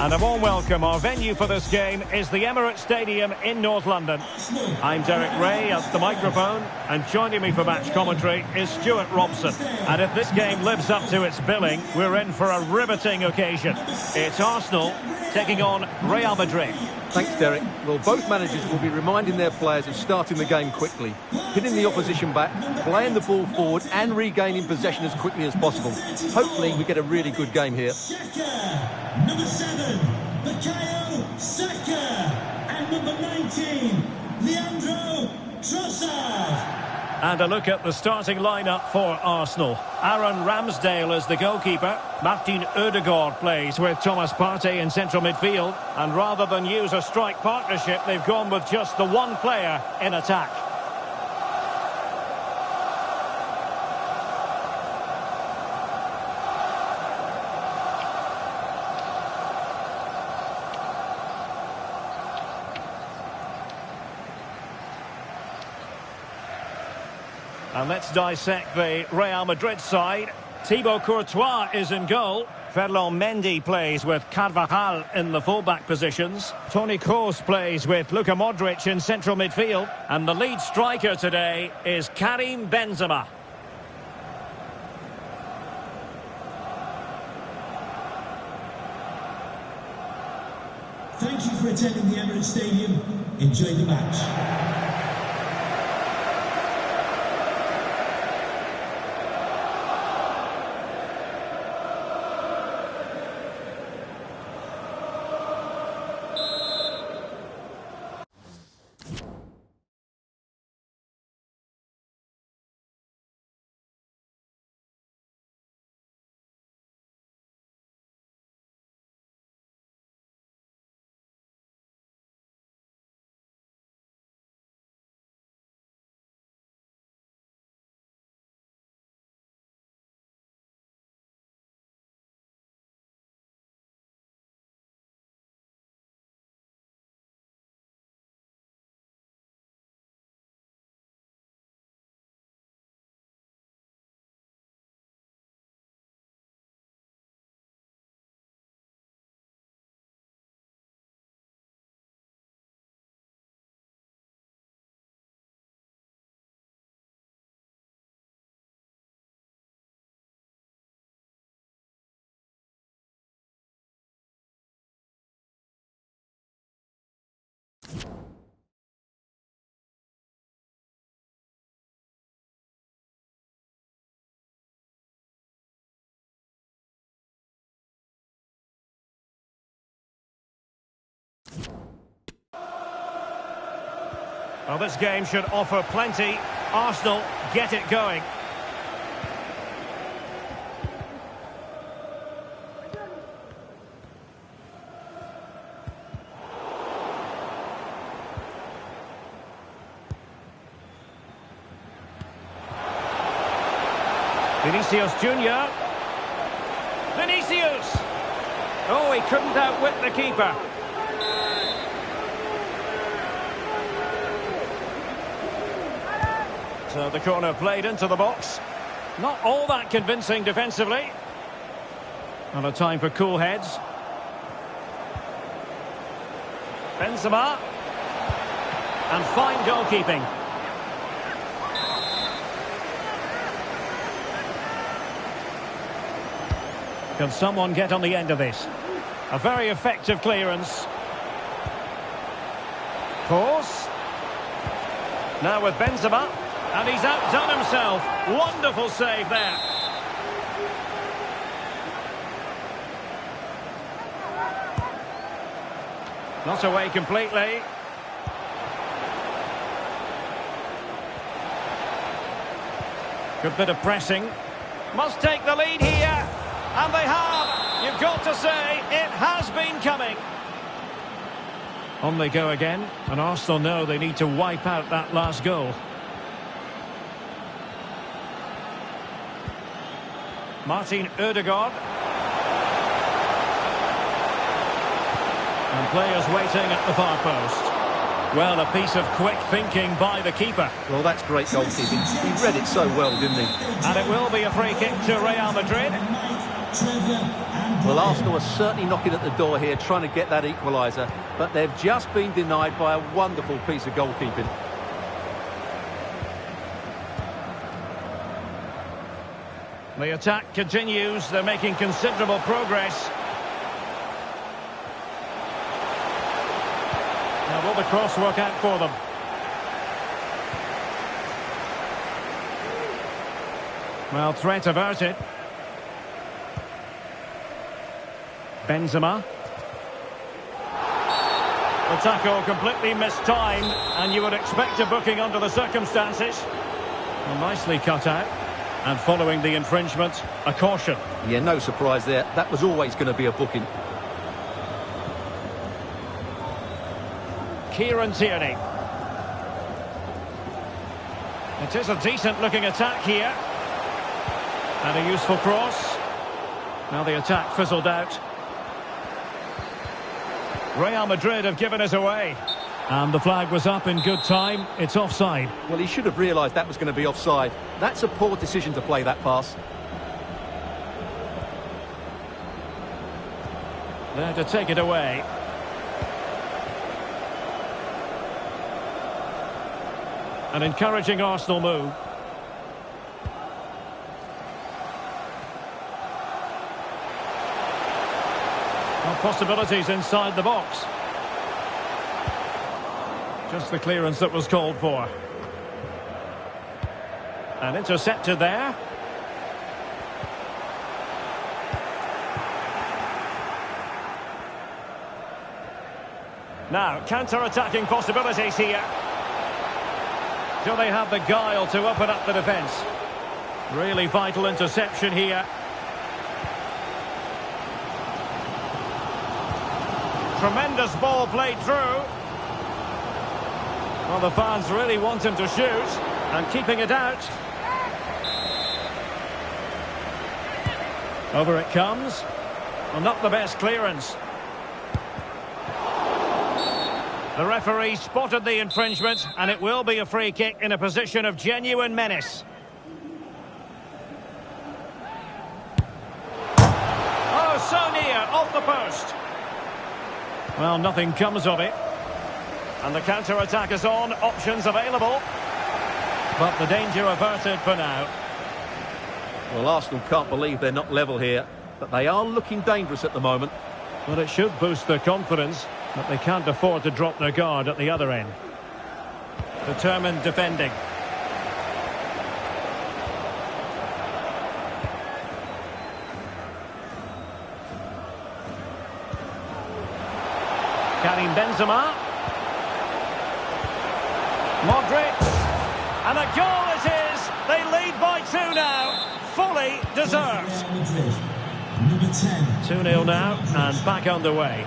And a warm welcome. Our venue for this game is the Emirates Stadium in North London. I'm Derek Ray at the microphone, and joining me for match commentary is Stuart Robson. And if this game lives up to its billing, we're in for a riveting occasion. It's Arsenal taking on Real Madrid. Thanks, Derek. Well, both managers will be reminding their players of starting the game quickly, hitting the opposition back, playing the ball forward and regaining possession as quickly as possible. Hopefully we get a really good game here. Number 7, Bukayo Saka, and number 19, Leandro Trossard. And a look at the starting lineup for Arsenal. Aaron Ramsdale is the goalkeeper. Martin Odegaard plays with Thomas Partey in central midfield. And rather than use a strike partnership, they've gone with just the one player in attack. And let's dissect the Real Madrid side. Thibaut Courtois is in goal. Ferland Mendy plays with Carvajal in the fullback positions. Toni Kroos plays with Luka Modric in central midfield. And the lead striker today is Karim Benzema. Thank you for attending the Emirates Stadium. Enjoy the match. Well, this game should offer plenty. Arsenal get it going. Vinicius Junior. Vinicius! Oh, he couldn't outwit the keeper. So the corner played into the box. Not all that convincing defensively. And a time for cool heads. Benzema. And fine goalkeeping. Can someone get on the end of this? A very effective clearance. Kroos. Now with Benzema. And he's outdone himself. Wonderful save there. Not away completely. Good bit of pressing. Must take the lead here. And they have. You've got to say, it has been coming. On they go again. And Arsenal know they need to wipe out that last goal. Martin Odegaard. And players waiting at the far post. Well, a piece of quick thinking by the keeper. Well, that's great goalkeeping. He read it so well, didn't he? And it will be a free kick to Real Madrid. Trevor and Well, Arsenal are certainly knocking at the door here, trying to get that equaliser, but they've just been denied by a wonderful piece of goalkeeping. The attack continues. They're making considerable progress. Now, will the cross work out for them? Well, threat averted. Benzema. The tackle completely mistimed, and you would expect a booking under the circumstances. Well, nicely cut out. And following the infringement, a caution. Yeah, no surprise there. That was always going to be a booking. Kieran Tierney. It is a decent-looking attack here. And a useful cross. Now the attack fizzled out. Real Madrid have given us away. And the flag was up in good time. It's offside. Well, he should have realised that was going to be offside. That's a poor decision to play that pass. There to take it away. An encouraging Arsenal move. Well, possibilities inside the box. Just the clearance that was called for. And intercepted there. Now, counter-attacking possibilities here. Do they have the guile to open up the defence? Really vital interception here. Tremendous ball played through. Well, the fans really want him to shoot, and keeping it out. Over it comes. Well, not the best clearance. The referee spotted the infringement, and it will be a free kick in a position of genuine menace. Oh, so near, off the post. Well, nothing comes of it. And the counter-attack is on, options available. But the danger averted for now. Well, Arsenal can't believe they're not level here, but they are looking dangerous at the moment. Well, it should boost their confidence, but they can't afford to drop their guard at the other end. Determined defending. Karim Benzema. Modric. And a goal it is. They lead by 2 now. Fully deserved. 2-0 now and back underway.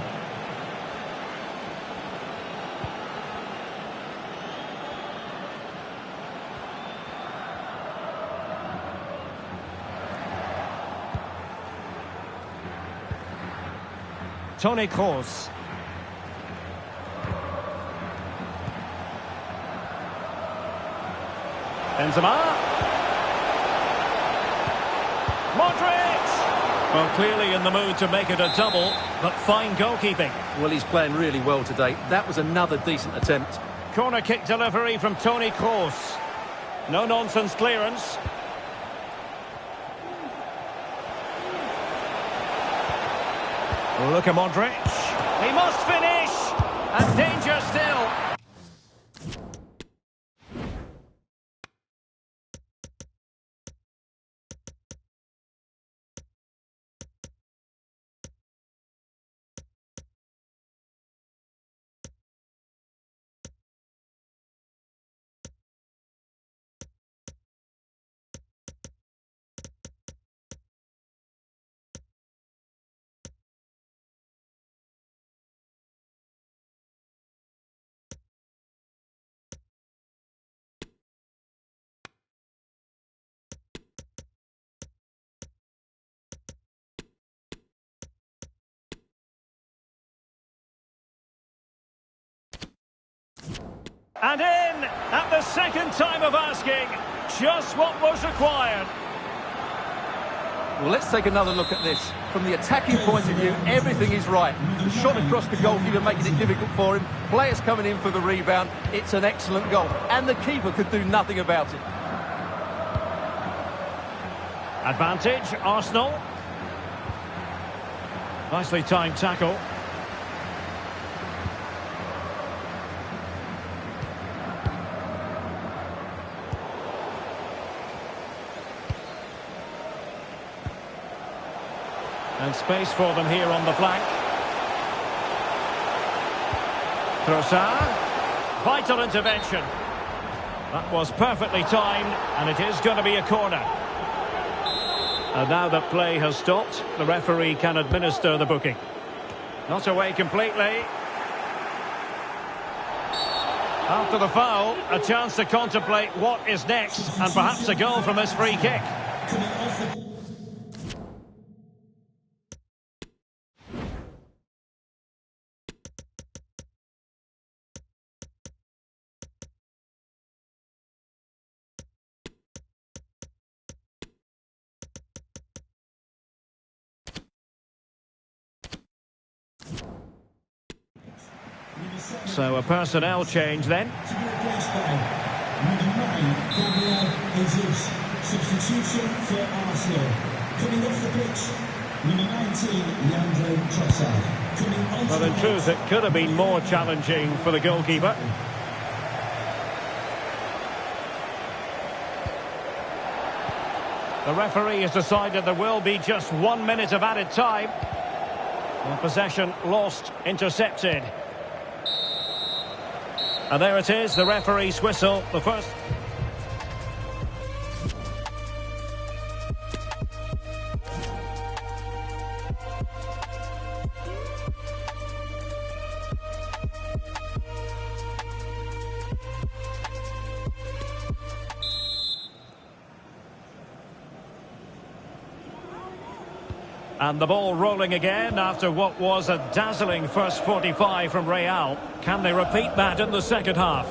Toni Kroos. Benzema. Modric! Well, clearly in the mood to make it a double, but fine goalkeeping. Well, he's playing really well today. That was another decent attempt. Corner kick delivery from Toni Kroos. No-nonsense clearance. Look at Modric. He must finish! And danger still. And in at the second time of asking, just what was required. Well, let's take another look at this. From the attacking point of view, everything is right. The shot across the goalkeeper making it difficult for him. Players coming in for the rebound. It's an excellent goal. And the keeper could do nothing about it. Advantage, Arsenal. Nicely timed tackle. And space for them here on the flank. Trossard. Vital intervention. That was perfectly timed, and it is going to be a corner. And now that play has stopped, the referee can administer the booking. Not away completely. After the foul, a chance to contemplate what is next, and perhaps a goal from this free kick. So a personnel change then. Substitution for Arsenal. Coming off the pitch, number 19, Leandro Trossard. But in truth, it could have been more challenging for the goalkeeper. The referee has decided there will be just 1 minute of added time. And possession lost, intercepted. And there it is, the referee's whistle, the first. And the ball rolling again after what was a dazzling first 45 from Real. Can they repeat that in the second half?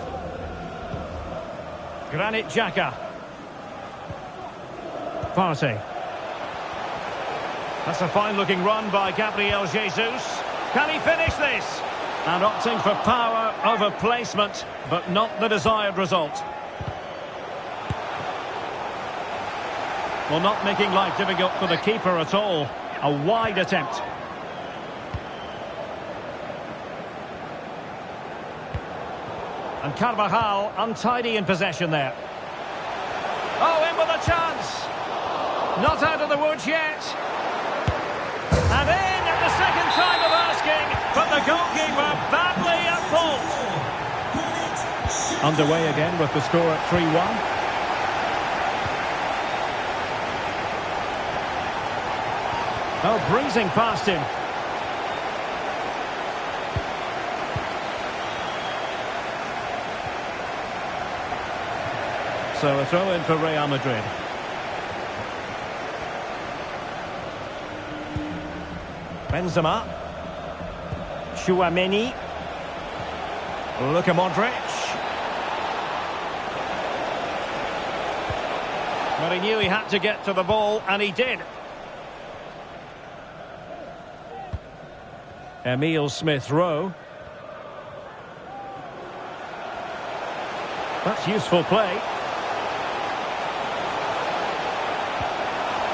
Granit Xhaka. Partey. That's a fine-looking run by Gabriel Jesus. Can he finish this? And opting for power over placement, but not the desired result. Well, not making life difficult for the keeper at all. A wide attempt. And Carvajal untidy in possession there. Oh, in with a chance. Not out of the woods yet. And in at the second time of asking, but the goalkeeper badly at fault. Underway again with the score at 3-1. Oh, breezing past him. So a throw in for Real Madrid. Benzema. Tchouaméni. Luka Modric. But he knew he had to get to the ball, and he did. Emile Smith-Rowe. That's useful play.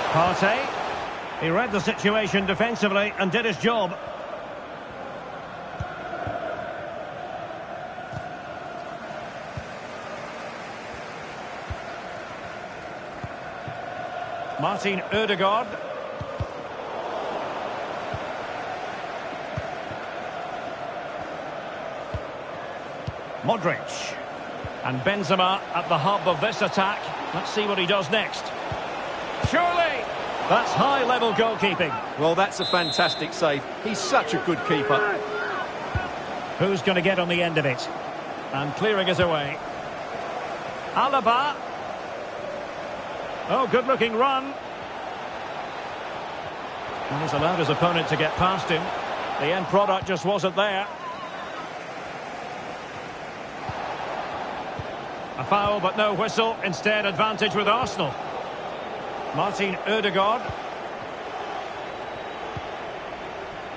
Partey. He read the situation defensively and did his job. Martin Ødegaard. Modric. And Benzema at the hub of this attack. Let's see what he does next. Surely! That's high-level goalkeeping. Well, that's a fantastic save. He's such a good keeper. Who's going to get on the end of it? And clearing it away. Alaba. Oh, good-looking run. And he's allowed his opponent to get past him. The end product just wasn't there. A foul, but no whistle. Instead, advantage with Arsenal. Martin Ødegaard.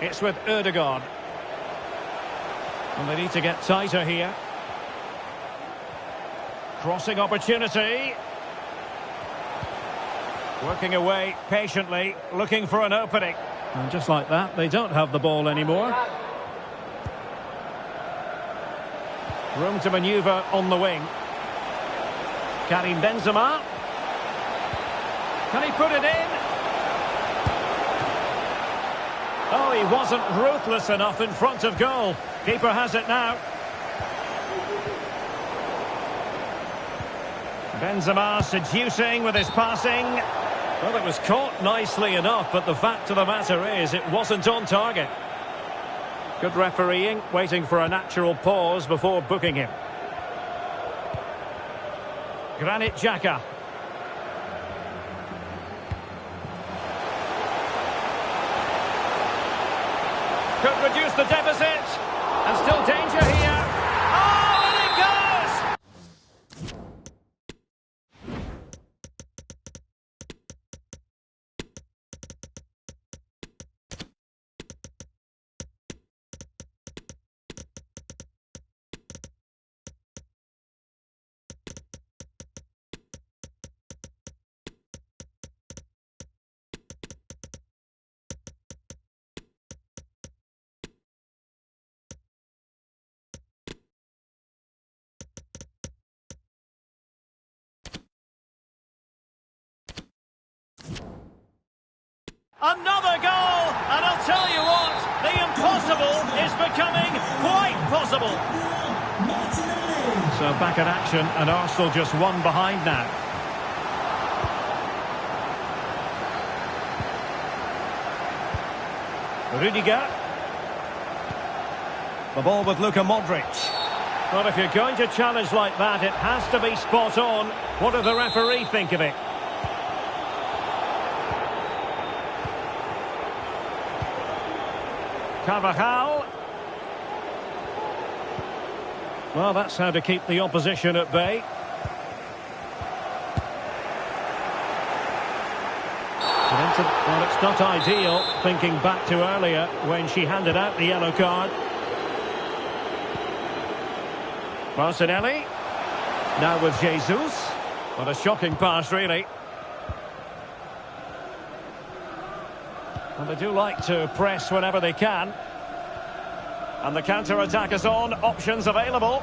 It's with Ødegaard. And they need to get tighter here. Crossing opportunity. Working away patiently, looking for an opening. And just like that, they don't have the ball anymore. Room to manoeuvre on the wing. Karim Benzema. Can he put it in? Oh, he wasn't ruthless enough in front of goal. Keeper has it now. Benzema seducing with his passing. Well, it was caught nicely enough, but the fact of the matter is it wasn't on target. Good refereeing, waiting for a natural pause before booking him. Granit Xhaka. Could reduce the deficit. And still danger here. Oh, and it goes! Another goal! And I'll tell you what, the impossible is becoming quite possible. So back in action, and Arsenal just one behind now. Rudiger. The ball with Luka Modric. Well, if you're going to challenge like that, it has to be spot on. What does the referee think of it? Carvajal. Well, that's how to keep the opposition at bay. Well, it's not ideal, thinking back to earlier when she handed out the yellow card. Martinelli. Now with Jesus. What a shocking pass, really. And they do like to press whenever they can. And the counter-attack is on. Options available.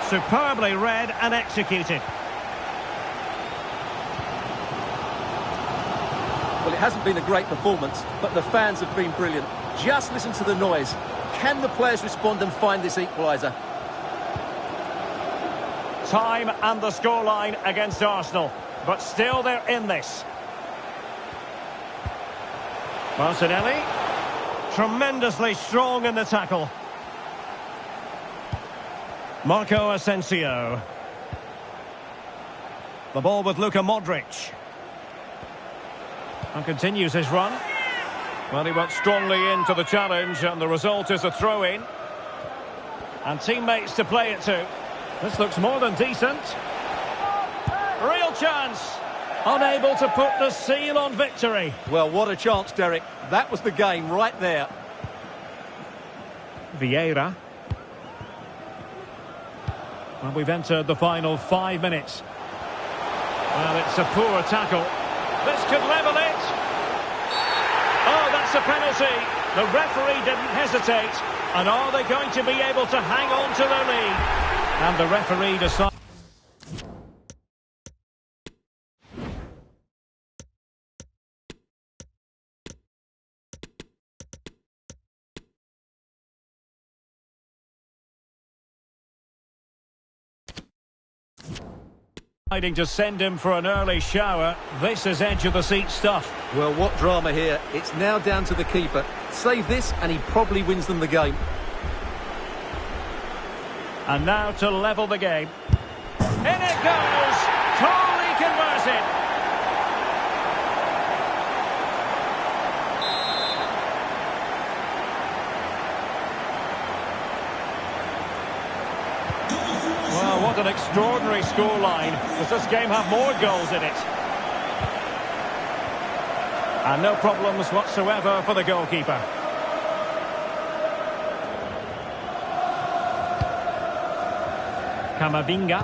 Superbly read and executed. Well, it hasn't been a great performance, but the fans have been brilliant. Just listen to the noise. Can the players respond and find this equaliser? Time and the scoreline against Arsenal, but still they're in this. Martinelli, tremendously strong in the tackle. Marco Asensio. The ball with Luka Modric. And continues his run. Well, he went strongly into the challenge, and the result is a throw-in. And teammates to play it to. This looks more than decent. Real chance. Unable to put the seal on victory. Well, what a chance, Derek. That was the game right there. Vieira. Well, we've entered the final 5 minutes. Well, it's a poor tackle. This could level it. Oh, that's a penalty. The referee didn't hesitate. And are they going to be able to hang on to their lead? And the referee decides. Deciding to send him for an early shower. This is edge-of-the-seat stuff. Well, what drama here. It's now down to the keeper. Save this and he probably wins them the game. And now to level the game. In it goes! Totally converted! Well, what an extraordinary scoreline. Does this game have more goals in it? And no problems whatsoever for the goalkeeper. Camavinga.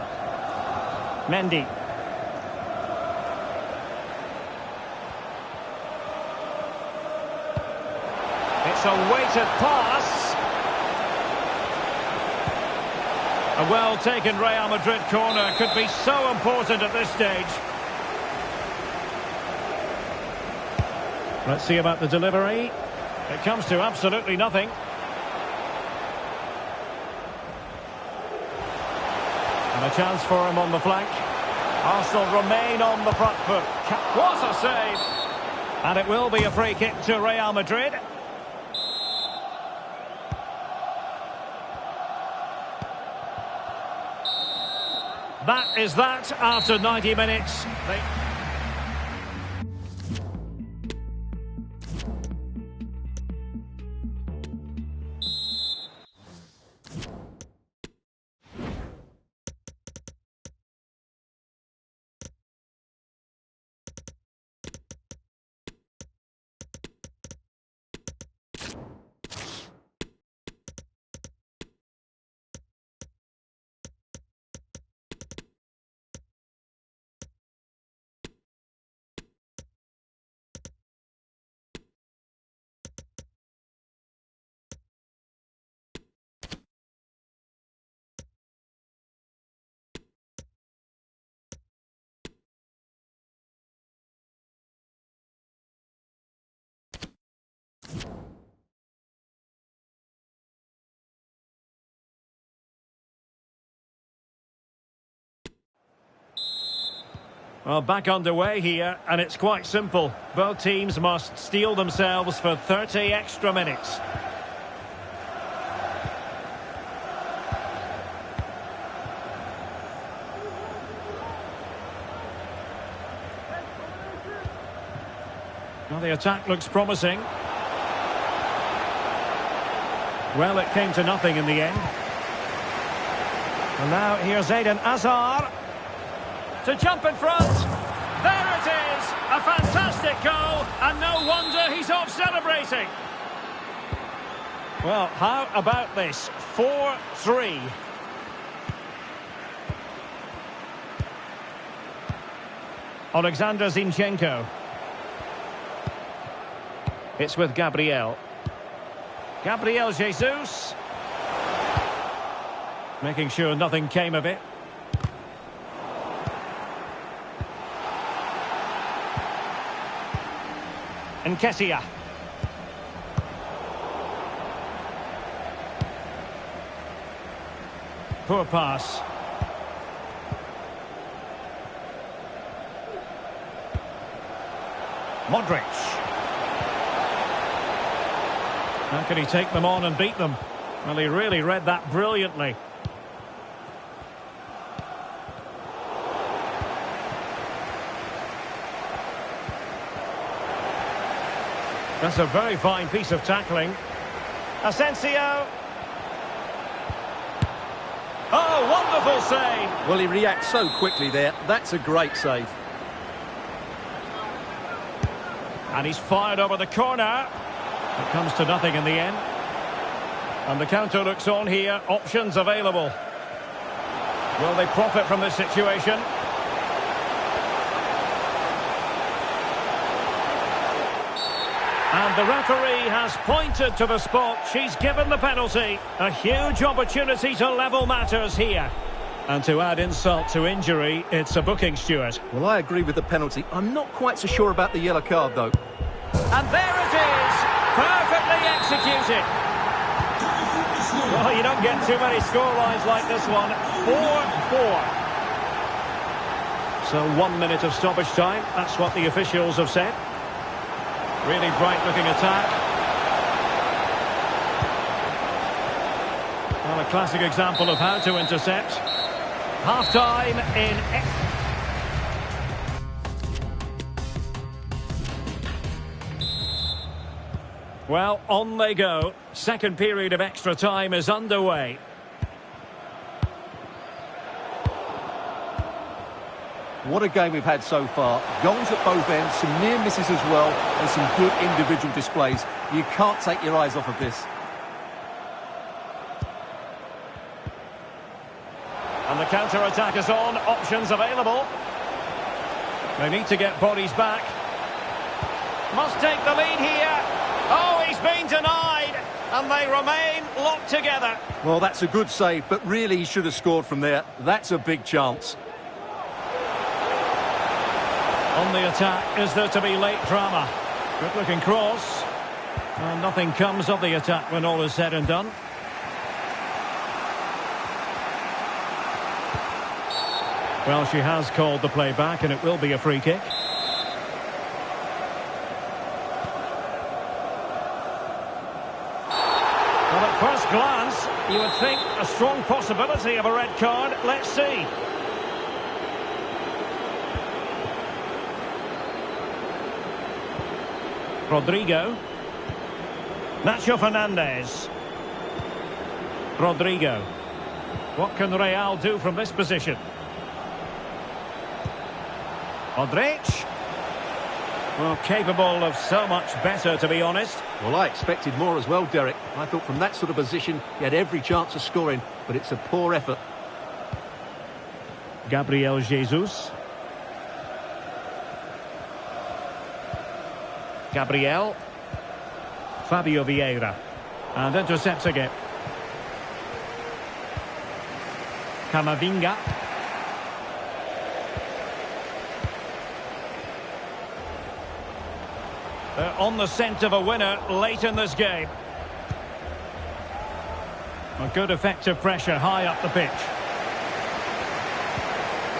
Mendy. It's a weighted pass. A well-taken Real Madrid corner could be so important at this stage. Let's see about the delivery. It comes to absolutely nothing. And a chance for him on the flank. Arsenal remain on the front foot. What a save! And it will be a free kick to Real Madrid. That is that after 90 minutes. Well, back underway here, and it's quite simple. Both teams must steel themselves for 30 extra minutes. Well, the attack looks promising. Well, it came to nothing in the end. And now here's Eden Hazard. To jump in front. There it is. A fantastic goal. And no wonder he's off celebrating. Well, how about this? 4-3. Alexander Zinchenko. It's with Gabriel. Gabriel Jesus. Making sure nothing came of it. And Kessia. Poor pass. Modric. How can he take them on and beat them? Well, he really read that brilliantly. That's a very fine piece of tackling. Asensio. Oh, wonderful save. Well, he reacts so quickly there. That's a great save. And he's fired over the corner. It comes to nothing in the end. And the counter looks on here. Options available. Will they profit from this situation? And the referee has pointed to the spot. She's given the penalty. A huge opportunity to level matters here. And to add insult to injury, it's a booking, Stuart. Well, I agree with the penalty. I'm not quite so sure about the yellow card, though. And there it is. Perfectly executed. Well, you don't get too many scorelines like this one. 4-4. So 1 minute of stoppage time. That's what the officials have said. Really bright-looking attack. Well, a classic example of how to intercept. Half-time in... Well, on they go. Second period of extra time is underway. What a game we've had so far. Goals at both ends, some near misses as well, and some good individual displays. You can't take your eyes off of this. And the counter-attack is on. Options available. They need to get bodies back. Must take the lead here. Oh, he's been denied. And they remain locked together. Well, that's a good save, but really he should have scored from there. That's a big chance. On the attack, is there to be late drama? Good-looking cross. And nothing comes of the attack when all is said and done. Well, she has called the play back, and it will be a free kick. Well, at first glance, you would think a strong possibility of a red card. Let's see. Rodrigo. Nacho Fernandez. Rodrigo. What can Real do from this position? Modric. Well, capable of so much better, to be honest. Well, I expected more as well, Derek. I thought from that sort of position he had every chance of scoring, but it's a poor effort. Gabriel Jesus. Gabriel. Fabio Vieira. And intercepts again. Camavinga. They're on the scent of a winner late in this game. A good effective pressure high up the pitch.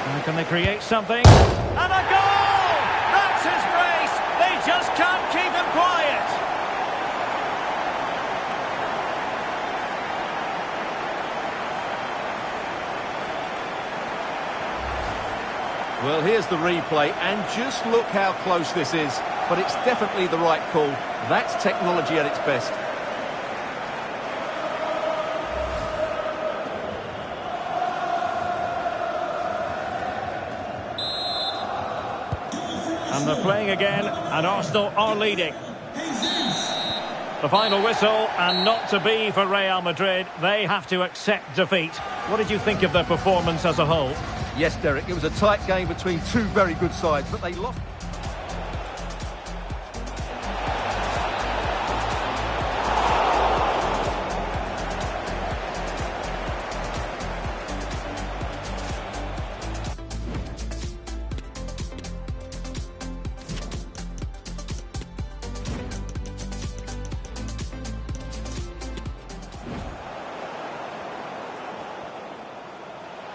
And can they create something? And a goal! That's his brace! They just can't keep him quiet! Well, here's the replay, and just look how close this is. But it's definitely the right call. That's technology at its best. And they're playing again, and Arsenal are leading. The final whistle, and not to be for Real Madrid. They have to accept defeat. What did you think of their performance as a whole? Yes, Derek, it was a tight game between two very good sides, but they lost.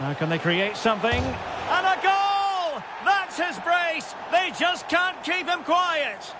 Now can they create something? And a goal! That's his brace! They just can't keep him quiet!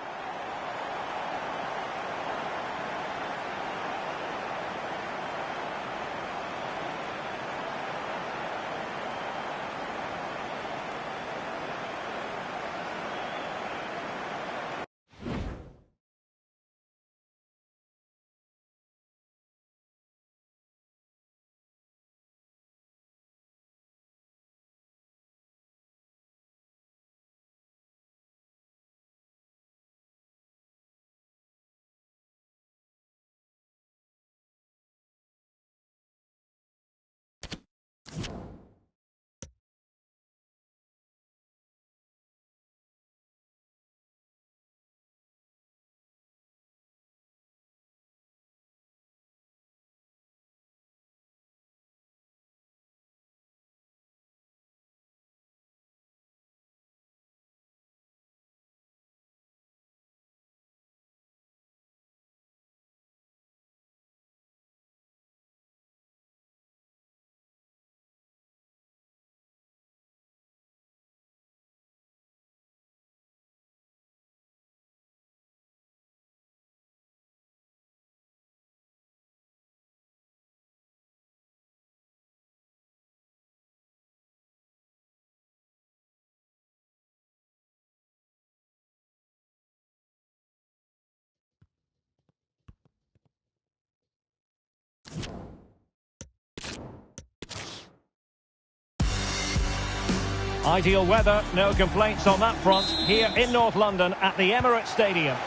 Ideal weather, no complaints on that front, here in North London at the Emirates Stadium.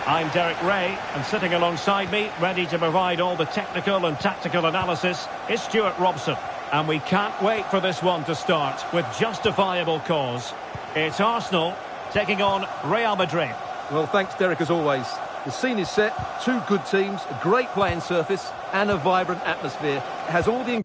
I'm Derek Ray, and sitting alongside me, ready to provide all the technical and tactical analysis, is Stuart Robson. And we can't wait for this one to start with justifiable cause. It's Arsenal taking on Real Madrid. Well, thanks, Derek, as always. The scene is set, two good teams, a great playing surface and a vibrant atmosphere. It has all the...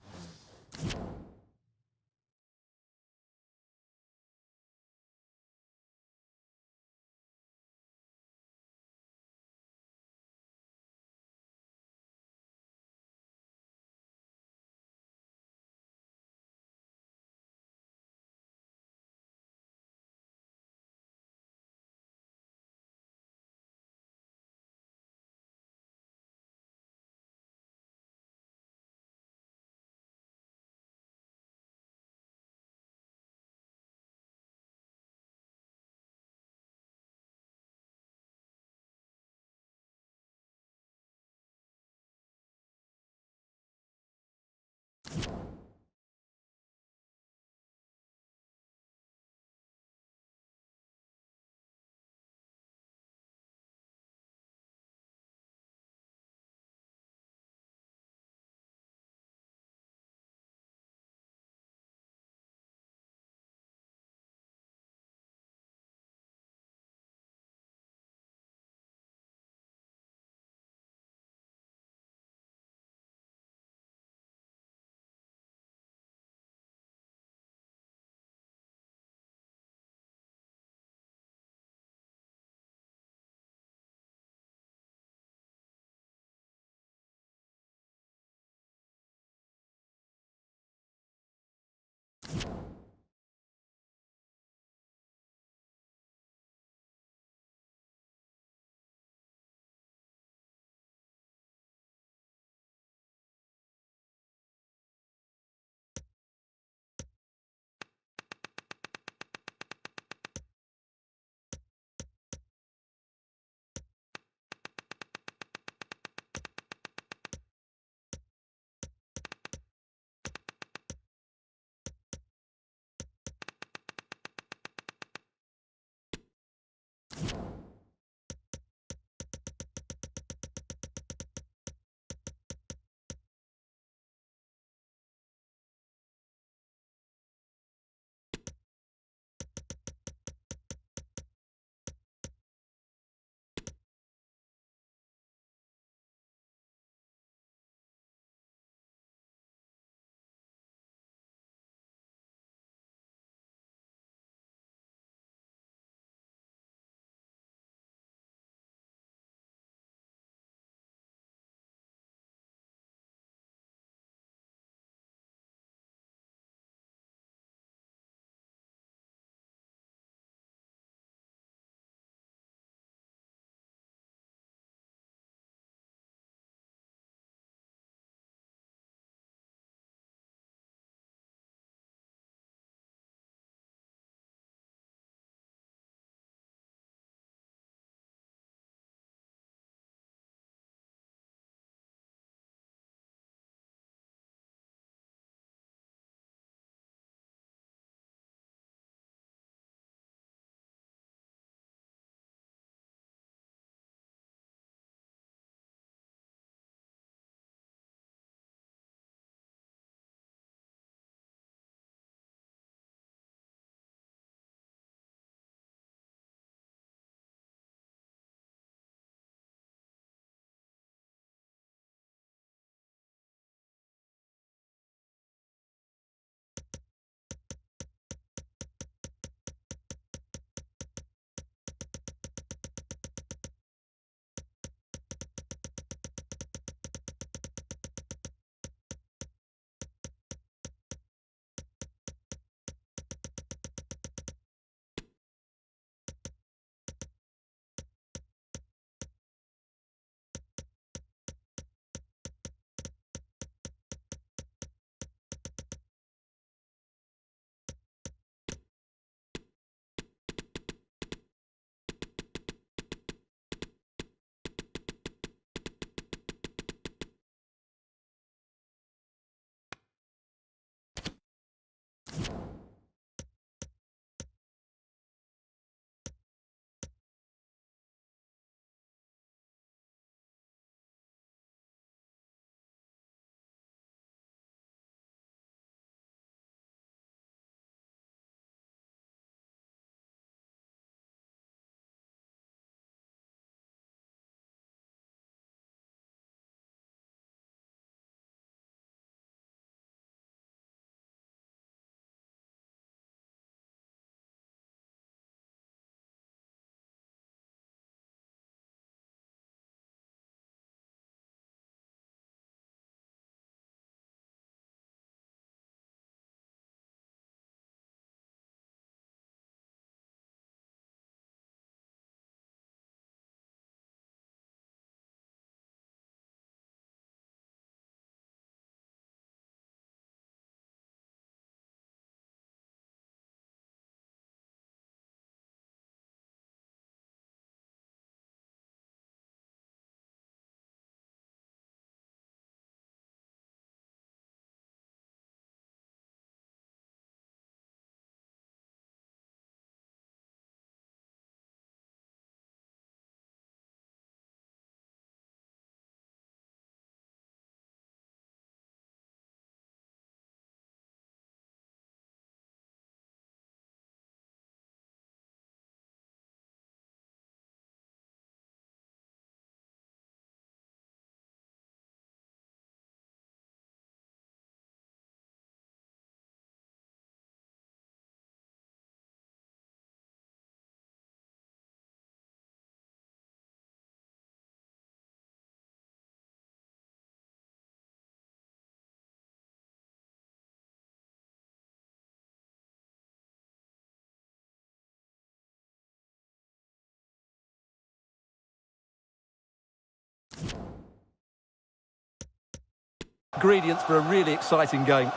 Ingredients for a really exciting game.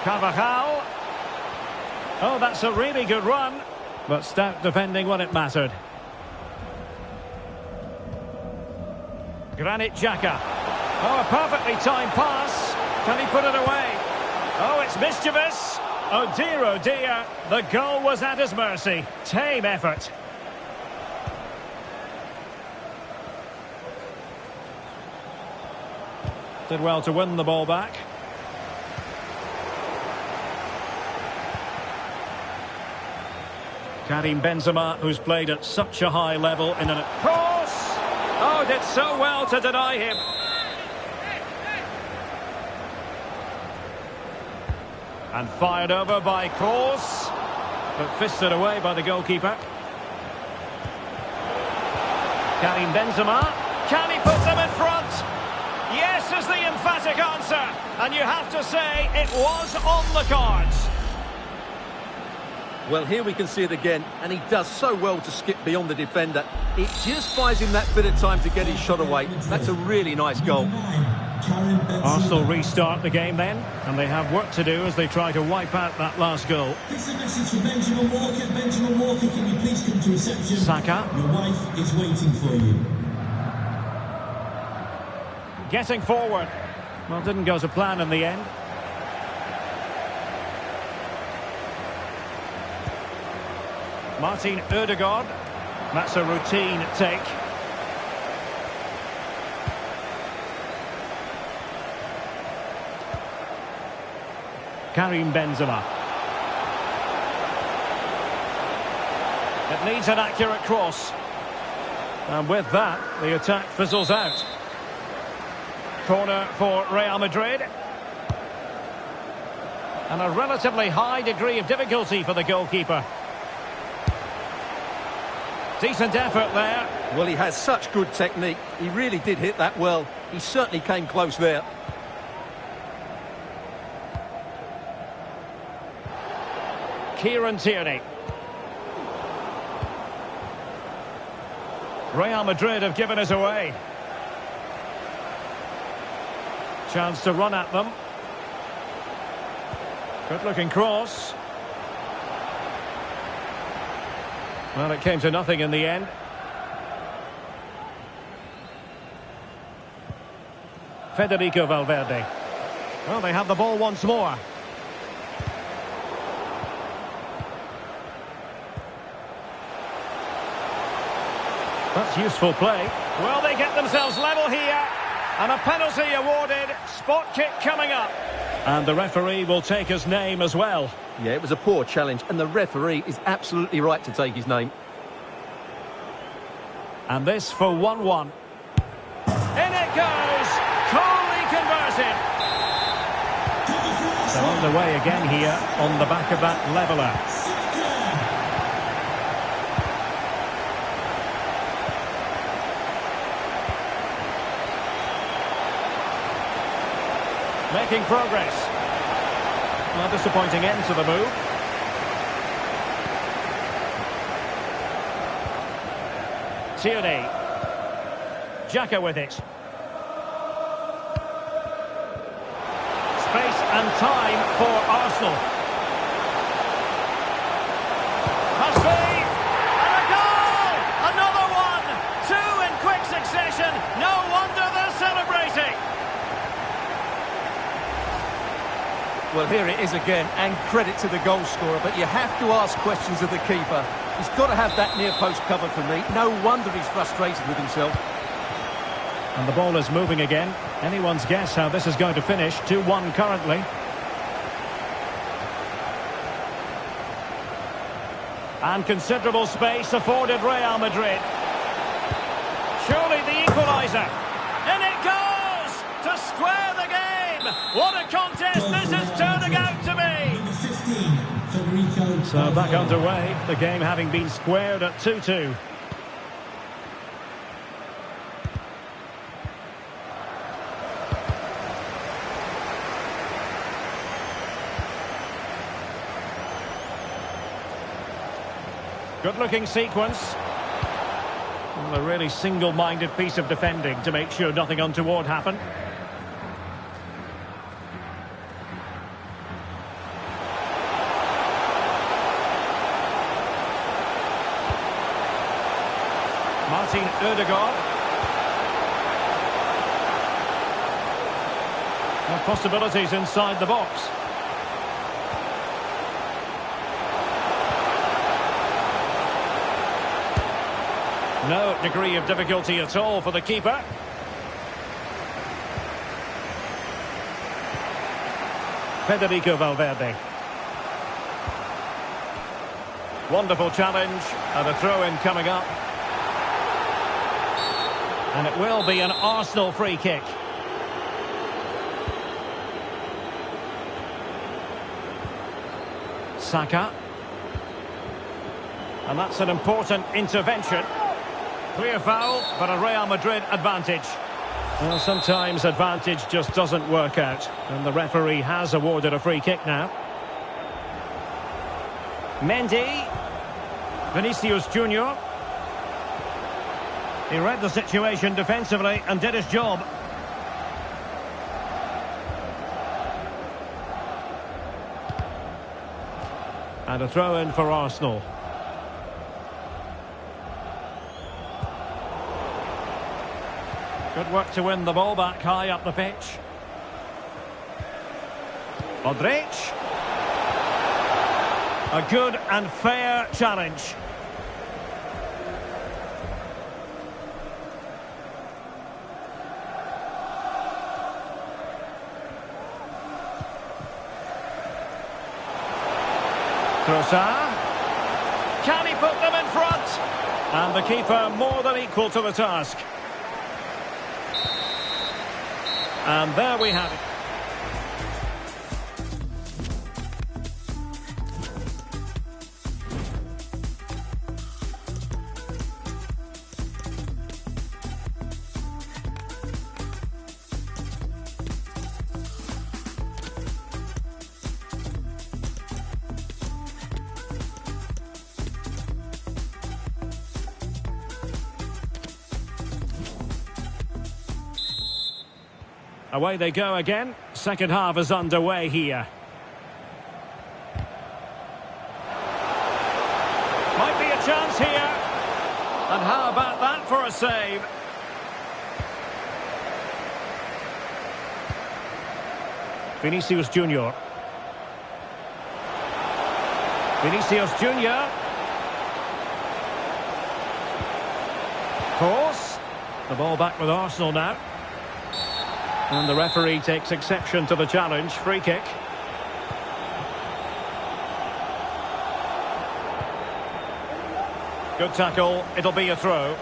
Carvajal. Oh, that's a really good run, but stout defending when it mattered. Granit Xhaka. Oh, a perfectly timed pass. Can he put it away? Oh, it's mischievous. Oh dear, the goal was at his mercy. Tame effort. Did well to win the ball back. Karim Benzema, who's played at such a high level in a cross. Oh, did so well to deny him. And fired over by Kroos, but fisted away by the goalkeeper. Karim Benzema, can he put them in front? Yes is the emphatic answer, and you have to say it was on the cards. Well, here we can see it again, and he does so well to skip beyond the defender. It just buys him that bit of time to get his shot away. That's a really nice goal. Arsenal restart the game then, and they have work to do as they try to wipe out that last goal. This is a message for Benjamin Walker. Benjamin Walker, can you please come to reception? Saka. Your wife is waiting for you. Getting forward. Well, didn't go to plan in the end. Martin Ødegaard. That's a routine take. Karim Benzema. It needs an accurate cross. And with that, the attack fizzles out. Corner for Real Madrid. And a relatively high degree of difficulty for the goalkeeper. Decent effort there. Well, he has such good technique. He really did hit that well. He certainly came close there. Kieran Tierney. Real Madrid have given us away. Chance to run at them. Good looking cross. Well, it came to nothing in the end. Federico Valverde. Well, they have the ball once more. That's useful play. Well, they get themselves level here. And a penalty awarded. Spot kick coming up. And the referee will take his name as well. Yeah, it was a poor challenge, and the referee is absolutely right to take his name. And this for 1-1. In it goes! Coolly converted. They're on the way again here on the back of that leveller. Making progress. Well, disappointing end to the move. Tierney. Xhaka with it. Space and time for Arsenal. Must be! And a goal! Another one! Two in quick succession. No wonder they're celebrating. Well, here it is again, and credit to the goal scorer, but you have to ask questions of the keeper. He's got to have that near post covered for me. No wonder he's frustrated with himself. And the ball is moving again. Anyone's guess how this is going to finish. 2-1 currently. And considerable space afforded Real Madrid. Surely the equaliser. And it goes to square the game. What a contest this is turning out to be. So back underway, the game having been squared at 2-2. Good looking sequence. Well, a really single-minded piece of defending to make sure nothing untoward happened. Martin Ødegaard. No possibilities inside the box. No degree of difficulty at all for the keeper. Federico Valverde. Wonderful challenge, and a throw-in coming up. And it will be an Arsenal free kick. Saka. And that's an important intervention. Clear foul, but a Real Madrid advantage. Well, sometimes advantage just doesn't work out. And the referee has awarded a free kick now. Mendy. Vinicius Junior. He read the situation defensively and did his job. And a throw-in for Arsenal. Good work to win the ball back high up the pitch. Modric. A good and fair challenge. Trossard. Can he put them in front? And the keeper more than equal to the task. And there we have it. Away they go again. Second half is underway here. Might be a chance here. And how about that for a save? Vinicius Junior. Vinicius Junior. Course. The ball back with Arsenal now. And the referee takes exception to the challenge. Free kick. Good tackle. It'll be a throw.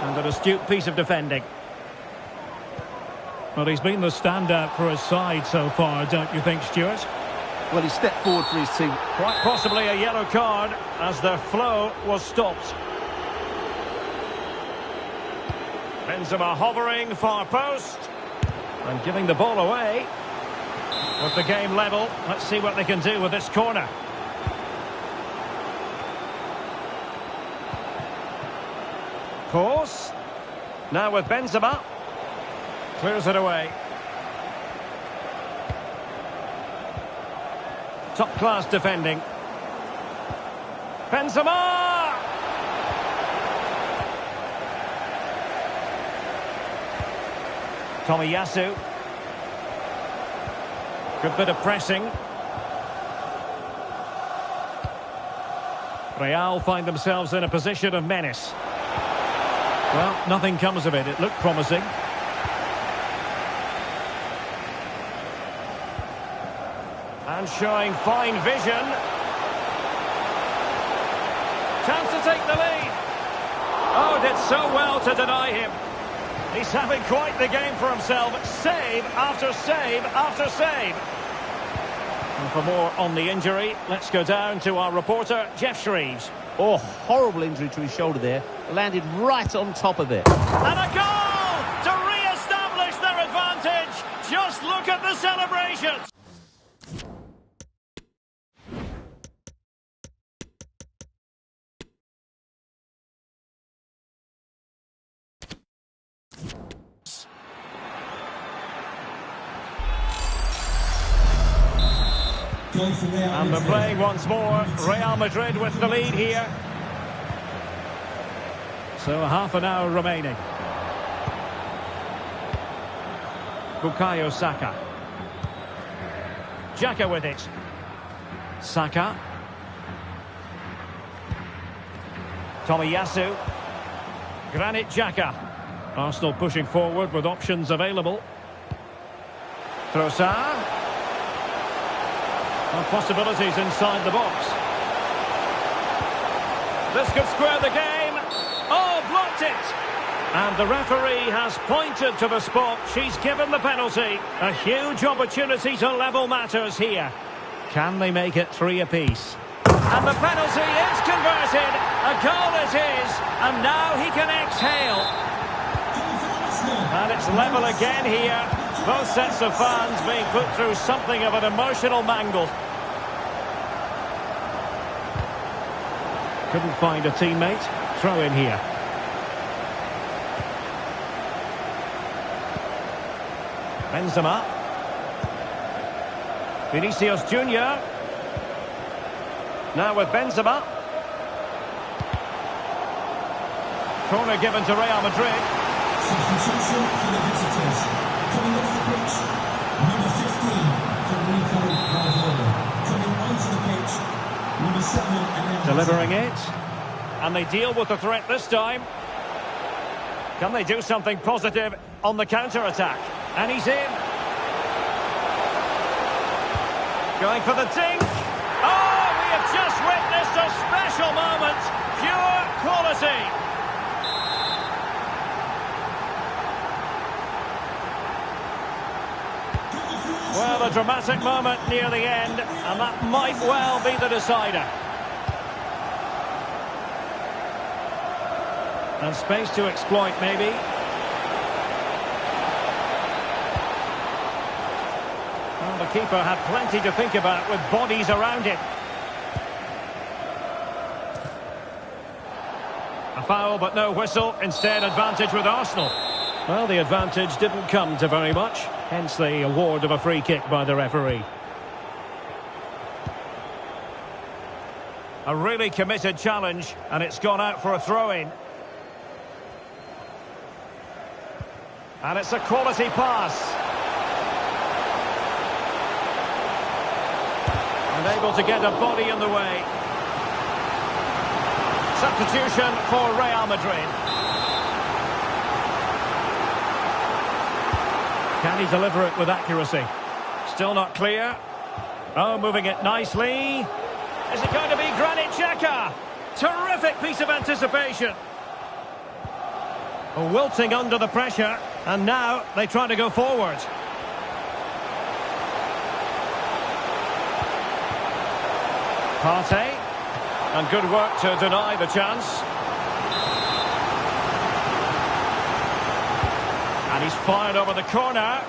And an astute piece of defending. Well, he's been the standout for his side so far, don't you think, Stuart? Well, he stepped forward for his team. Quite possibly a yellow card as their flow was stopped. Benzema hovering, far post. And giving the ball away. With the game level, let's see what they can do with this corner. Course. Now with Benzema. Clears it away. Top-class defending. Benzema! Tomiyasu. Good bit of pressing. Real find themselves in a position of menace. Well, nothing comes of it. It looked promising. And showing fine vision. Chance to take the lead. Oh, did so well to deny him. He's having quite the game for himself. Save after save after save. And for more on the injury, let's go down to our reporter, Jeff Shreves. Oh, horrible injury to his shoulder there. Landed right on top of it. And a goal to re-establish their advantage. Just look at the celebrations. Goal for Real And they're Madrid. playing once more. Real Madrid with the lead here. So half an hour remaining. Bukayo Saka. Xhaka with it. Saka. Tomiyasu. Granit Xhaka. Arsenal pushing forward with options available. Trossard. And possibilities inside the box. This could square the game. Oh, blocked it! And the referee has pointed to the spot. She's given the penalty. A huge opportunity to level matters here. Can they make it 3 apiece? And the penalty is converted. A goal it is. And now he can exhale. And it's level again here. Both sets of fans being put through something of an emotional mangle. Couldn't find a teammate. Throw in here. Benzema. Vinicius Junior. Now with Benzema. Corner given to Real Madrid. Substitution for the visitors. Coming off the pitch, number 15, Federico Valverde. Coming onto the pitch, number 7, and Delivering it. And they deal with the threat this time. Can they do something positive on the counter-attack? And he's in. Going for the dink. Oh, we have just witnessed a special moment. Pure quality. Well, a dramatic moment near the end, and that might well be the decider. And space to exploit, maybe. Well, the keeper had plenty to think about with bodies around him. A foul, but no whistle. Instead, advantage with Arsenal. Well, the advantage didn't come to very much. Hence the award of a free kick by the referee. A really committed challenge, and it's gone out for a throw-in. And it's a quality pass. And able to get a body in the way. Substitution for Real Madrid. Can he deliver it with accuracy? Still not clear. Oh, moving it nicely. Is it going to be Granit Xhaka? Terrific piece of anticipation. Wilting under the pressure, and now they try to go forward. Partey, and good work to deny the chance. And he's fired over the corner,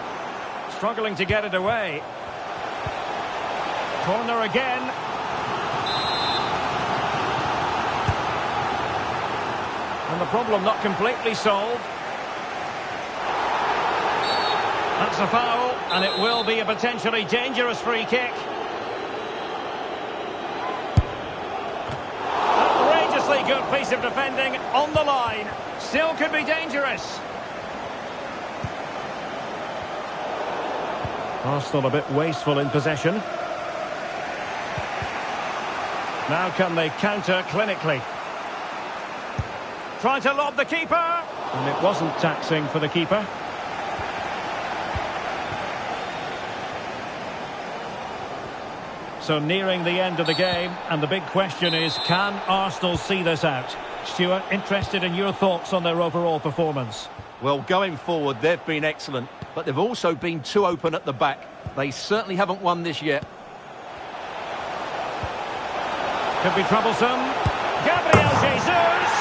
struggling to get it away. Corner again. And the problem not completely solved. That's a foul, and it will be a potentially dangerous free kick. Outrageously good piece of defending on the line. Still could be dangerous. Arsenal a bit wasteful in possession. Now can they counter clinically? Trying to lob the keeper. And it wasn't taxing for the keeper. So nearing the end of the game, and the big question is, can Arsenal see this out? Stuart, interested in your thoughts on their overall performance. Well, going forward, they've been excellent, but they've also been too open at the back. They certainly haven't won this yet. Could be troublesome. Gabriel Jesus!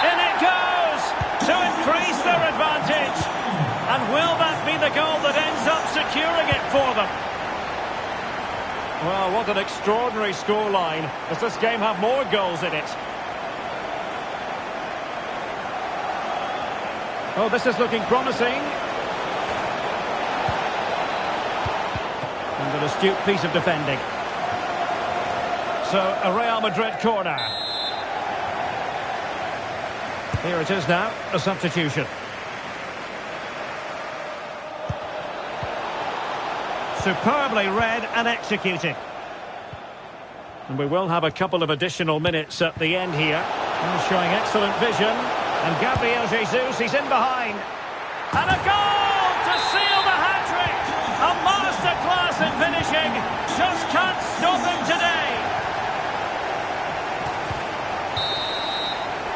In it goes! To increase their advantage. And will that be the goal that ends up securing it for them? Well, what an extraordinary scoreline. Does this game have more goals in it? Oh, this is looking promising. And an astute piece of defending. So, a Real Madrid corner. Here it is now, a substitution. Superbly read and executed. And we will have a couple of additional minutes at the end here. He's showing excellent vision. And Gabriel Jesus, he's in behind. And a goal to seal the hat-trick! A masterclass in finishing. Just can't stop him today.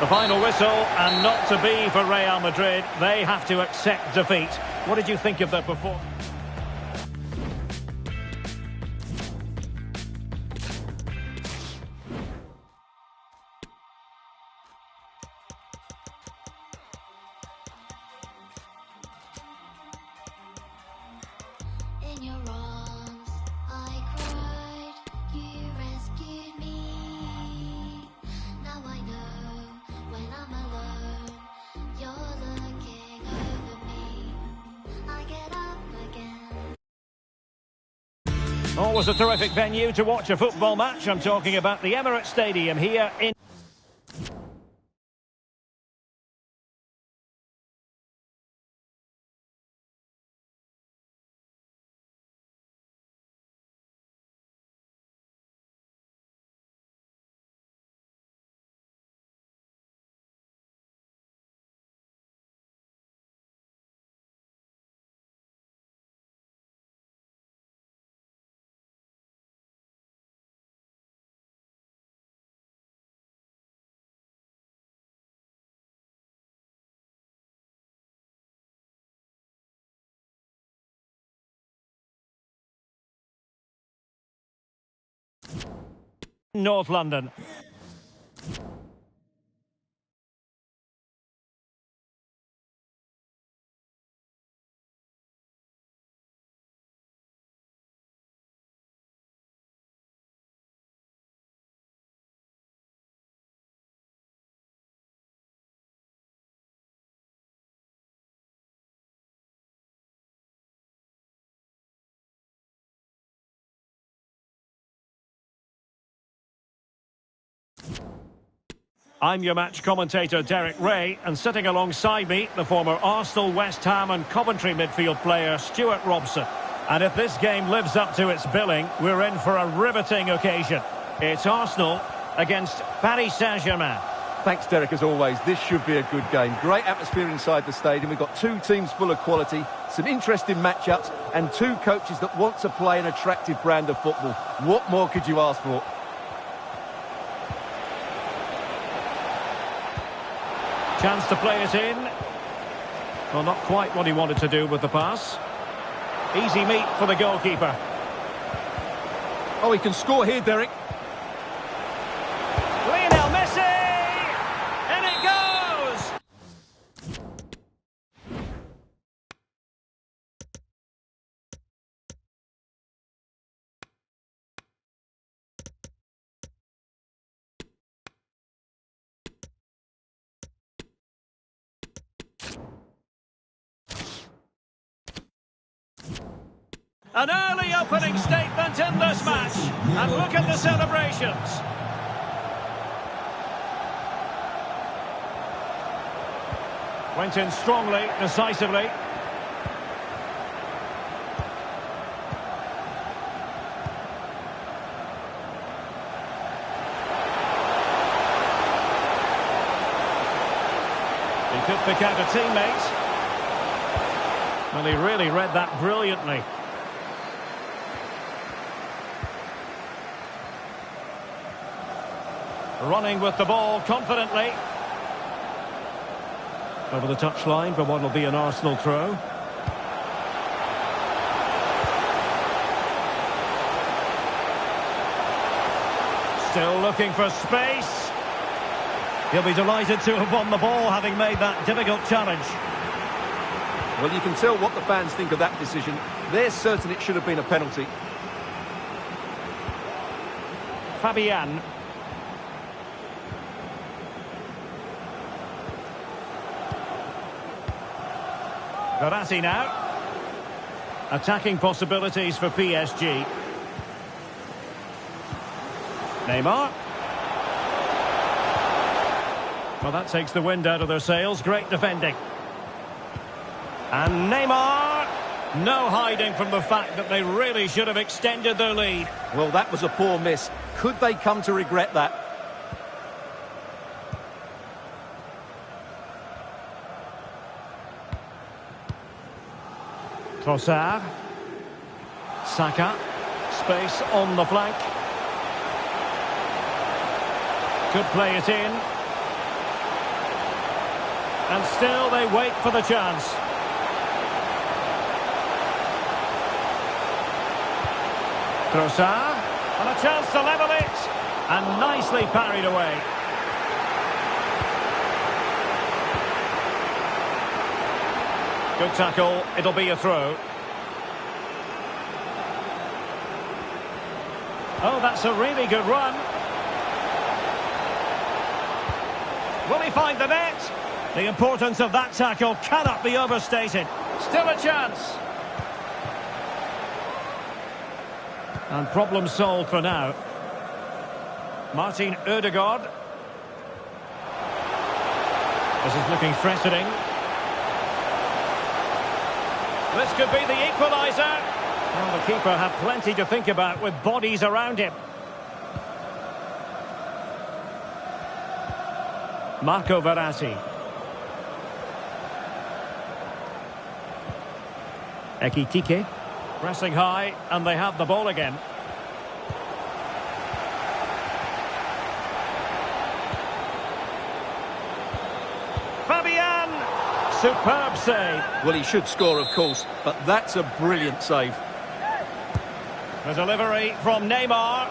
The final whistle, and not to be for Real Madrid. They have to accept defeat. What did you think of their performance? In your arms, I cried, you rescued me. Now I know, when I'm alone, you're looking over me. I get up again. Always a terrific venue to watch a football match. I'm talking about the Emirates Stadium here in... North London. I'm your match commentator, Derek Ray, and sitting alongside me, the former Arsenal, West Ham and Coventry midfield player, Stuart Robson. And if this game lives up to its billing, we're in for a riveting occasion. It's Arsenal against Paris Saint-Germain. Thanks, Derek, as always. This should be a good game. Great atmosphere inside the stadium. We've got two teams full of quality, some interesting matchups, and two coaches that want to play an attractive brand of football. What more could you ask for? Chance to play it in. Well, not quite what he wanted to do with the pass. Easy meat for the goalkeeper. Oh, he can score here, Derek. Lionel Messi! In it goes! An early opening statement in this match. And look at the celebrations. Went in strongly, decisively. He could pick out a teammate. Well, he really read that brilliantly. Running with the ball confidently. Over the touchline for what will be an Arsenal throw. Still looking for space. He'll be delighted to have won the ball, having made that difficult challenge. Well, you can tell what the fans think of that decision. They're certain it should have been a penalty. Fabian. Verratti now. Attacking possibilities for PSG. Neymar. Well, that takes the wind out of their sails. Great defending. And Neymar. No hiding from the fact that they really should have extended their lead. Well, that was a poor miss. Could they come to regret that? Trossard. Saka. Space on the flank. Could play it in. And still they wait for the chance. Trossard. And a chance to level it. And nicely parried away. Good tackle. It'll be a throw. Oh, that's a really good run. Will he find the net? The importance of that tackle cannot be overstated. Still a chance. And problem solved for now. Martin Ødegaard. This is looking threatening. This could be the equaliser. Well, the keeper had plenty to think about with bodies around him. Marco Verratti. Ekitike. Pressing high, and they have the ball again. Fabian! Superb save. Well, he should score, of course, but that's a brilliant save. The delivery from Neymar.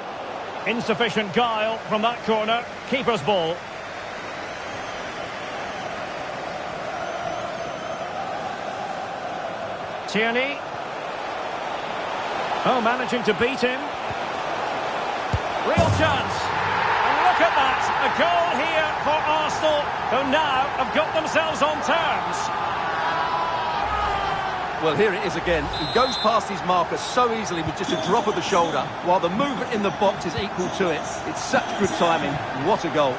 Insufficient guile from that corner. Keeper's ball. Tierney. Oh, managing to beat him. Real chance. And look at that. A goal here for Arsenal, who now have got themselves on terms. Well, here it is again. He goes past his marker so easily with just a drop of the shoulder, while the movement in the box is equal to it. It's such good timing. What a goal.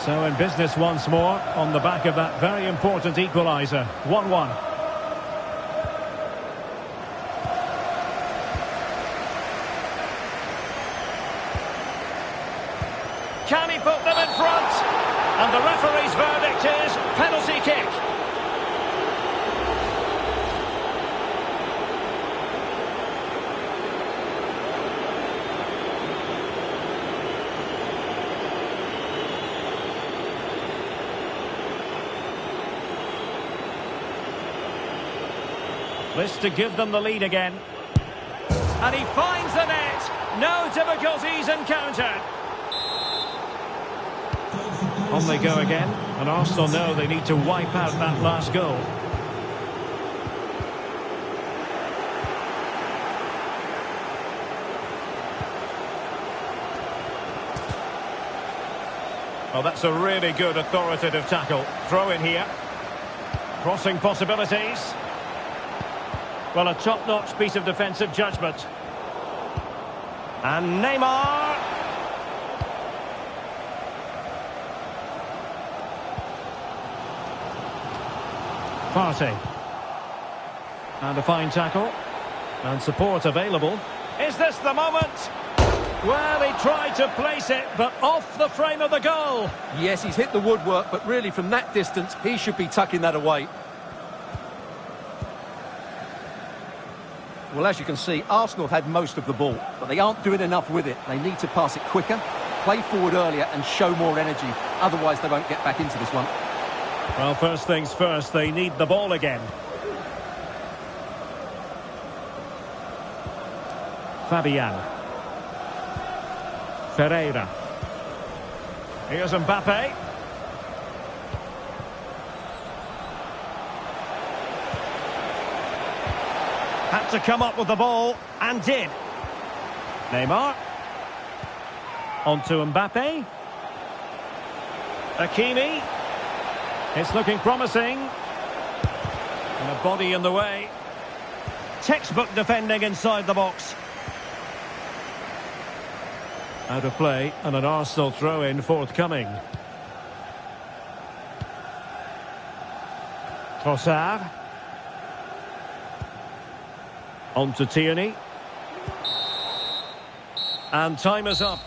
So in business once more, on the back of that very important equaliser. 1-1. Can he put them in front? And the referee's verdict is penalty kick. This to give them the lead again. And he finds the net. No difficulties encountered. On they go again, and Arsenal know they need to wipe out that last goal. Well, that's a really good authoritative tackle. Throw in here. Crossing possibilities. Well, a top-notch piece of defensive judgment. And Neymar. Partey. And a fine tackle. And support available. Is this the moment? Well, he tried to place it, but off the frame of the goal. Yes, he's hit the woodwork, but really from that distance, he should be tucking that away. Well, as you can see, Arsenal have had most of the ball, but they aren't doing enough with it. They need to pass it quicker, play forward earlier and show more energy. Otherwise, they won't get back into this one. Well, first things first, they need the ball again. Fabian. Ferreira. Here's Mbappe. Had to come up with the ball, and did. Neymar. On to Mbappe. Hakimi. It's looking promising. And a body in the way. Textbook defending inside the box. Out of play and an Arsenal throw-in forthcoming. Trossard. On to Tierney. And time is up.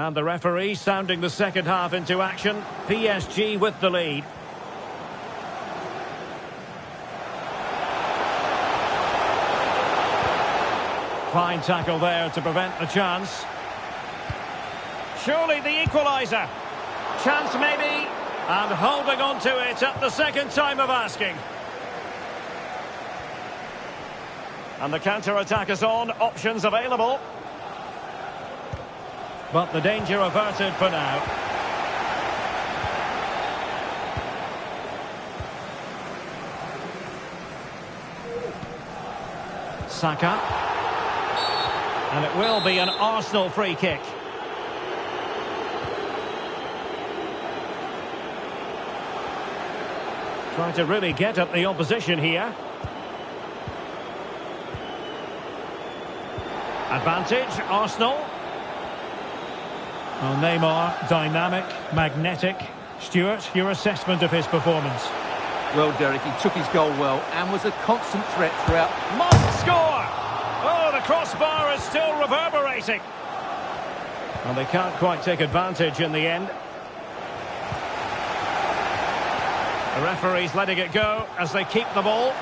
And the referee sounding the second half into action. PSG with the lead. Fine tackle there to prevent the chance. Surely the equaliser. Chance maybe. And holding on to it at the second time of asking. And the counter-attack is on. Options available. But the danger averted for now. Saka. And it will be an Arsenal free kick. Trying to really get at the opposition here. Advantage, Arsenal. Well, Neymar, dynamic, magnetic. Stuart, your assessment of his performance? Well, Derek, he took his goal well and was a constant threat throughout. Must score! Oh, the crossbar is still reverberating. And they can't quite take advantage in the end. The referee's letting it go as they keep the ball.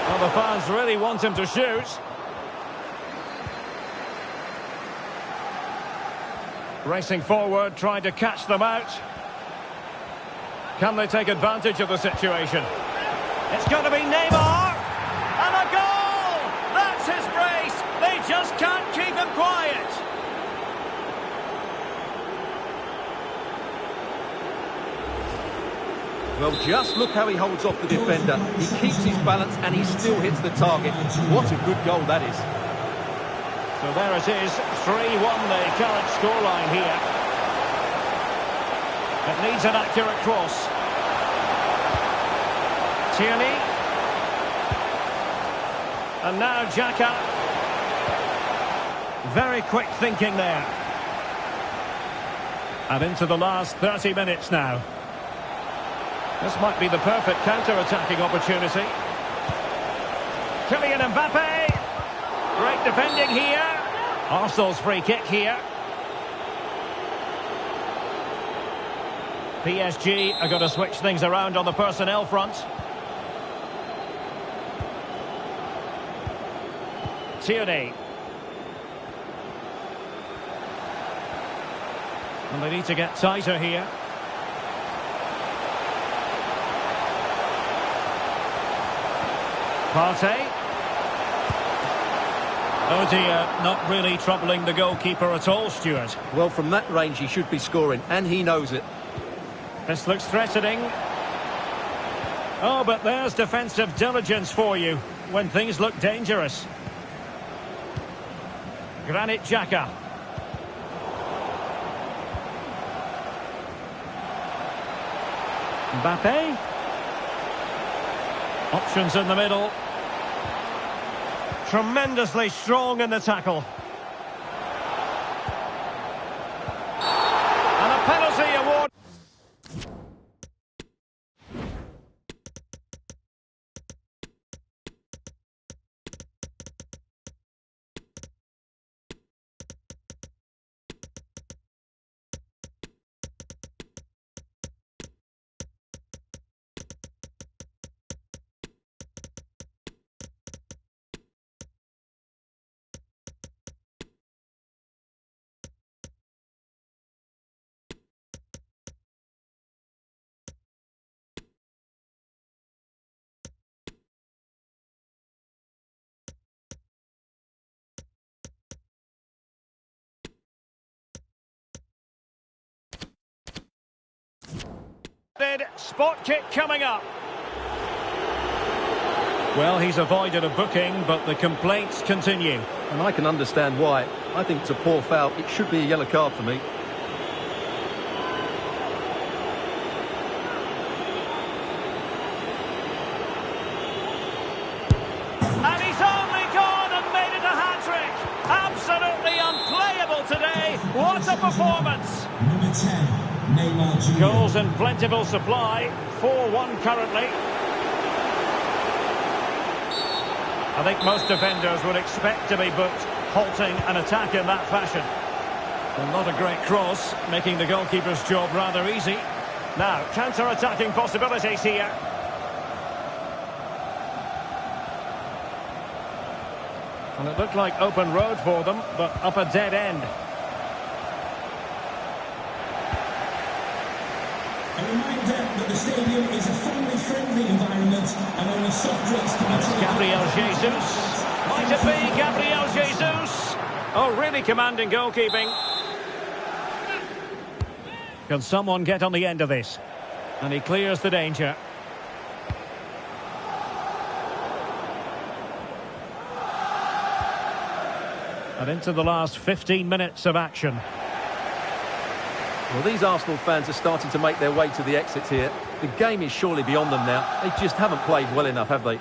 Well, the fans really want him to shoot. Racing forward, trying to catch them out. Can they take advantage of the situation? It's going to be Neymar! And a goal! That's his brace! They just can't keep him quiet! Well, just look how he holds off the defender. He keeps his balance and he still hits the target. What a good goal that is. So there it is, 3-1 the current scoreline here. It needs an accurate cross. Tierney. And now Xhaka. Very quick thinking there. And into the last 30 minutes now. This might be the perfect counter-attacking opportunity. Kylian Mbappe. Great defending here. Arsenal's free kick here. PSG are going to switch things around on the personnel front. Tierney. And they need to get tighter here. Partey. Oh dear, not really troubling the goalkeeper at all, Stuart. Well, from that range he should be scoring, and he knows it. This looks threatening. Oh, but there's defensive diligence for you when things look dangerous. Granit Xhaka. Mbappe. Options in the middle. Tremendously strong in the tackle. And a penalty award. Spot kick coming up. Well, he's avoided a booking, but the complaints continue. And I can understand why. I think it's a poor foul. It should be a yellow card for me. And he's only gone and made it a hat-trick. Absolutely unplayable today. What a performance. Number 10. Goals in plentiful supply, 4-1 currently. I think most defenders would expect to be booked, halting an attack in that fashion. Well, not a great cross, making the goalkeeper's job rather easy. Now, counter-attacking possibilities here. And it looked like open road for them, but up a dead end. A reminder that the stadium is a family-friendly environment and only soft drinks can be taken. Gabriel Jesus. Might it be Gabriel Jesus? Oh, really commanding goalkeeping. Can someone get on the end of this? And he clears the danger. And into the last 15 minutes of action. Well, these Arsenal fans are starting to make their way to the exits here. The game is surely beyond them now. They just haven't played well enough, have they?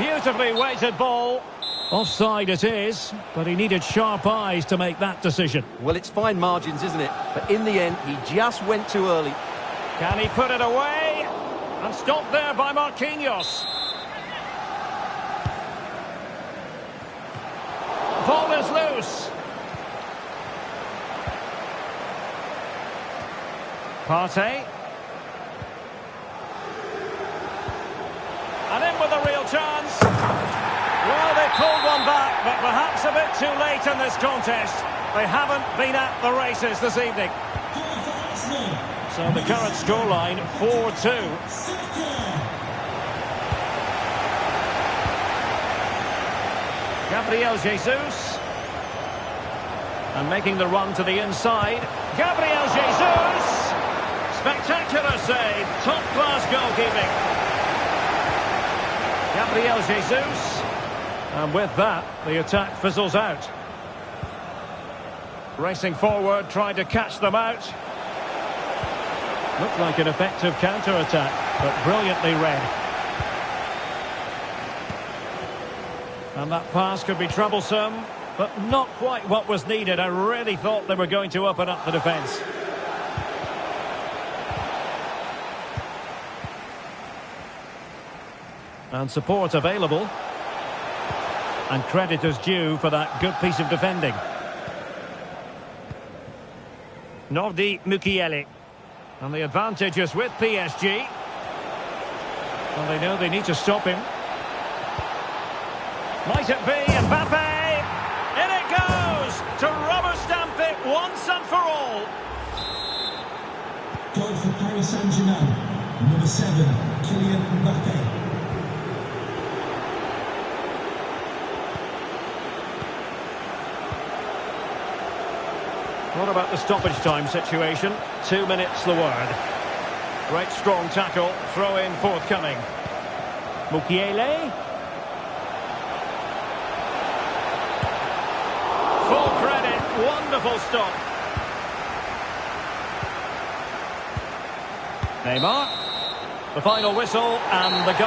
Beautifully weighted ball. Offside it is, but he needed sharp eyes to make that decision. Well, it's fine margins, isn't it? But in the end, he just went too early. Can he put it away? And stopped there by Marquinhos. Ball is loose. Partey. And in with a real chance. Well, they pulled one back, but perhaps a bit too late in this contest. They haven't been at the races this evening. So the current scoreline, 4-2. Gabriel Jesus. And making the run to the inside. Gabriel Jesus. Spectacular save. Top-class goalkeeping. Gabriel Jesus. And with that, the attack fizzles out. Racing forward, trying to catch them out. Looked like an effective counter-attack, but brilliantly read. And that pass could be troublesome, but not quite what was needed. I really thought they were going to open up the defence. And support available. And credit is due for that good piece of defending. Nordi Mukiele. And the advantage is with PSG. Well, they know they need to stop him. Might it be Mbappe? In it goes! To rubber stamp it once and for all. Goal for Paris Saint-Germain. Number 7, Kylian Mbappe. What about the stoppage time situation? 2 minutes the word. Great strong tackle, throw in forthcoming. Mukiele. Full credit, wonderful stop. Neymar. The final whistle and the gun.